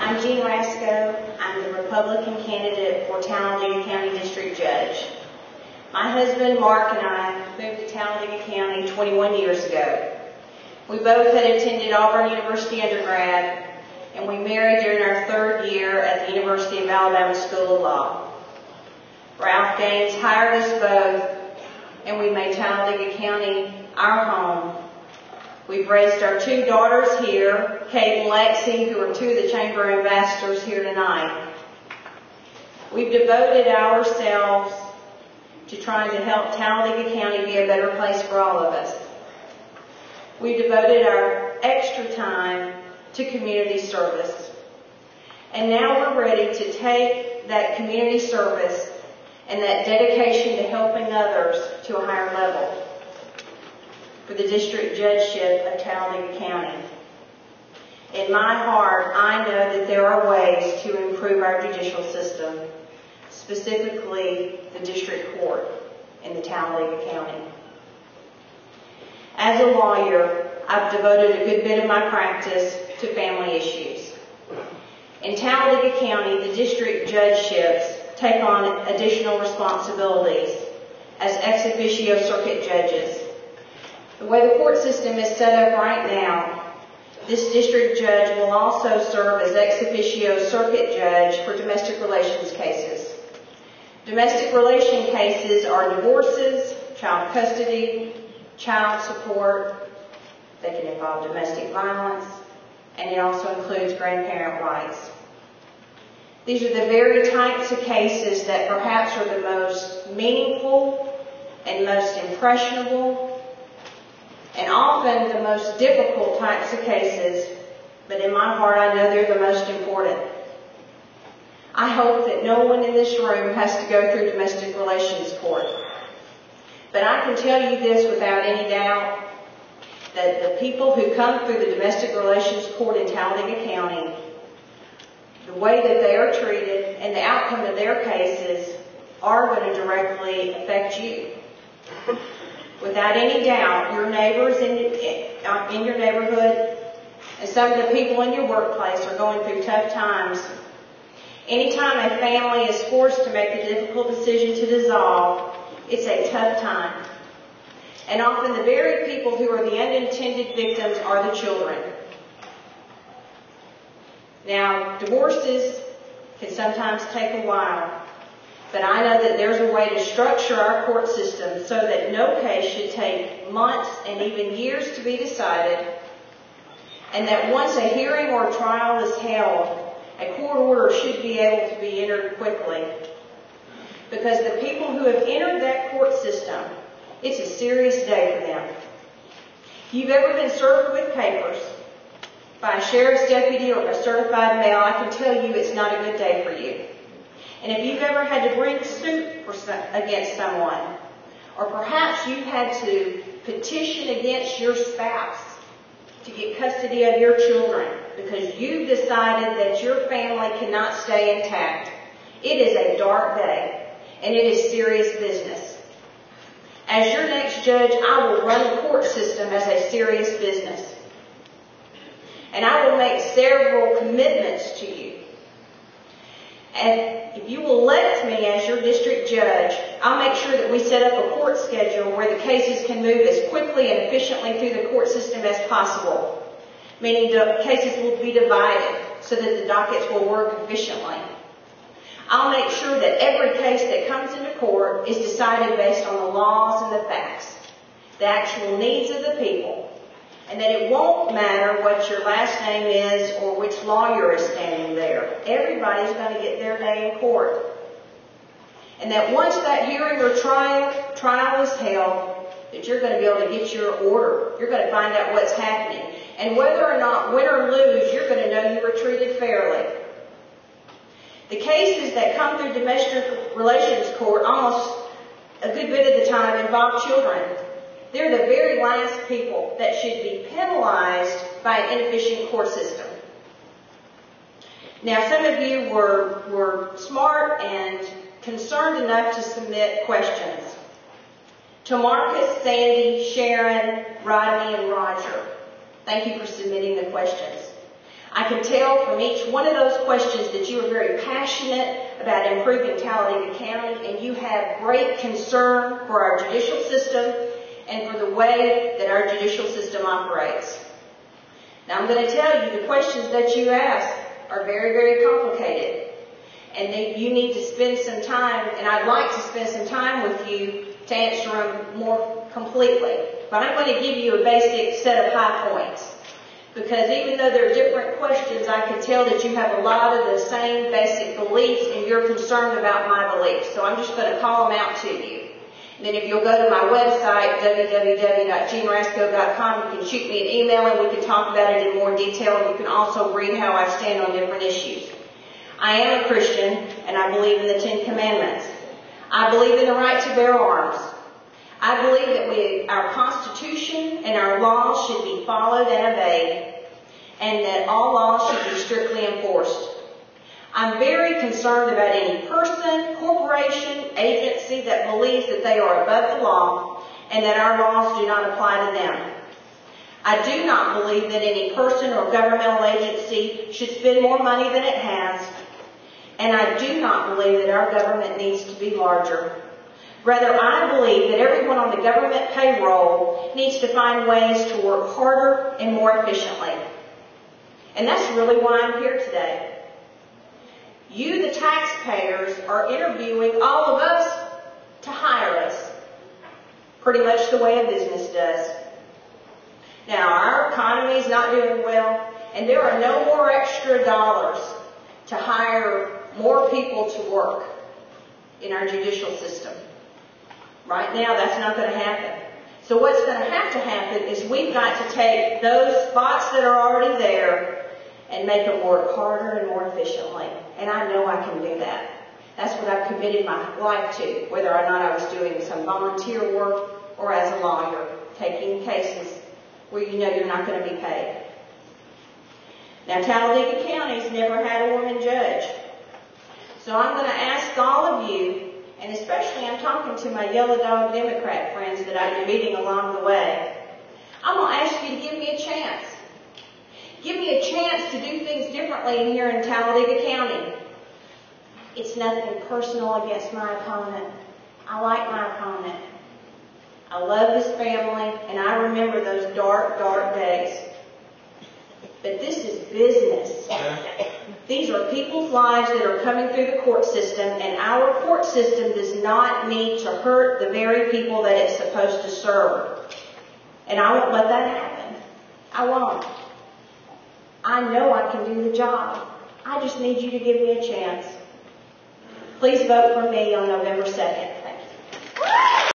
I'm Jeanne Rasco. I'm the Republican candidate for Talladega County District Judge. My husband, Mark, and I moved to Talladega County 21 years ago. We both had attended Auburn University undergrad, and we married during our third year at the University of Alabama School of Law. Ralph Gaines hired us both, and we made Talladega County our home. We've raised our two daughters here, Kate and Lexi, who are two of the Chamber ambassadors here tonight. We've devoted ourselves to trying to help Talladega County be a better place for all of us. We've devoted our extra time to community service. And now we're ready to take that community service and that dedication to helping others to a higher level for the district judgeship of Talladega County. In my heart, I know that there are ways to improve our judicial system, specifically the district court in the Talladega County. As a lawyer, I've devoted a good bit of my practice to family issues. In Talladega County, the district judgeships take on additional responsibilities as ex officio circuit judges. The way the court system is set up right now, this district judge will also serve as ex officio circuit judge for domestic relations cases. Domestic relation cases are divorces, child custody, child support. They can involve domestic violence, and it also includes grandparent rights. These are the very types of cases that perhaps are the most meaningful and most impressionable and often the most difficult types of cases, but in my heart I know they're the most important. I hope that no one in this room has to go through domestic relations court. But I can tell you this without any doubt, that the people who come through the domestic relations court in Talladega County, the way that they are treated and the outcome of their cases are going to directly affect you. Without any doubt, your neighbors in your neighborhood and some of the people in your workplace are going through tough times. Anytime a family is forced to make the difficult decision to dissolve, it's a tough time. And often the very people who are the unintended victims are the children. Now, divorces can sometimes take a while. But I know that there's a way to structure our court system so that no case should take months and even years to be decided, and that once a hearing or a trial is held, a court order should be able to be entered quickly. Because the people who have entered that court system, it's a serious day for them. If you've ever been served with papers by a sheriff's deputy or by certified mail, I can tell you it's not a good day for you. And if you've ever had to bring suit against someone, or perhaps you had to petition against your spouse to get custody of your children because you've decided that your family cannot stay intact, it is a dark day, and it is serious business. As your next judge, I will run the court system as a serious business. And I will make several commitments to you. And if you will elect me as your district judge, I'll make sure that we set up a court schedule where the cases can move as quickly and efficiently through the court system as possible, meaning the cases will be divided so that the dockets will work efficiently. I'll make sure that every case that comes into court is decided based on the laws and the facts, the actual needs of the people, and that it won't matter what your last name is or which lawyer is standing there. Everybody's going to get their day in court. And that once that hearing or trial is held, that you're going to be able to get your order. You're going to find out what's happening. And whether or not, win or lose, you're going to know you were treated fairly. The cases that come through domestic relations court almost a good bit of the time involve children. They're the very last people that should be penalized by an inefficient court system. Now, some of you were smart and concerned enough to submit questions. To Marcus, Sandy, Sharon, Rodney, and Roger, thank you for submitting the questions. I can tell from each one of those questions that you are very passionate about improving Talladega County, and you have great concern for our judicial system and for the way that our judicial system operates. Now, I'm going to tell you the questions that you ask are very, very complicated, and you need to spend some time, and I'd like to spend some time with you to answer them more completely. But I'm going to give you a basic set of high points, because even though they're different questions, I can tell that you have a lot of the same basic beliefs and you're concerned about my beliefs. So I'm just going to call them out to you. And then if you'll go to my website, www.jeannerasco.com, you can shoot me an email and we can talk about it in more detail. And you can also read how I stand on different issues. I am a Christian, and I believe in the 10 Commandments. I believe in the right to bear arms. I believe that our Constitution and our laws should be followed and obeyed, and that all laws should be strictly enforced. I'm very concerned about any person, corporation, agency that believes that they are above the law and that our laws do not apply to them. I do not believe that any person or governmental agency should spend more money than it has, and I do not believe that our government needs to be larger. Rather, I believe that everyone on the government payroll needs to find ways to work harder and more efficiently. And that's really why I'm here today. You, the taxpayers, are interviewing all of us to hire us, pretty much the way a business does. Now, our economy is not doing well, and there are no more extra dollars to hire more people to work in our judicial system. Right now, that's not going to happen. So what's going to happen is we've got to take those spots that are already there and make them work harder and more efficiently. And I know I can do that. That's what I've committed my life to, whether or not I was doing some volunteer work or as a lawyer, taking cases where you know you're not going to be paid. Now, Talladega County's never had a woman judge. So I'm going to ask all of you, and especially I'm talking to my yellow dog Democrat friends that I've been meeting along the way, I'm going to ask you to give me a chance. Give me a chance to do things differently here in Talladega County. It's nothing personal against my opponent. I like my opponent. I love his family, and I remember those dark, dark days. But this is business. These are people's lives that are coming through the court system, and our court system does not need to hurt the very people that it's supposed to serve. And I won't let that happen. I won't. I know I can do the job. I just need you to give me a chance. Please vote for me on November 2nd. Thank you.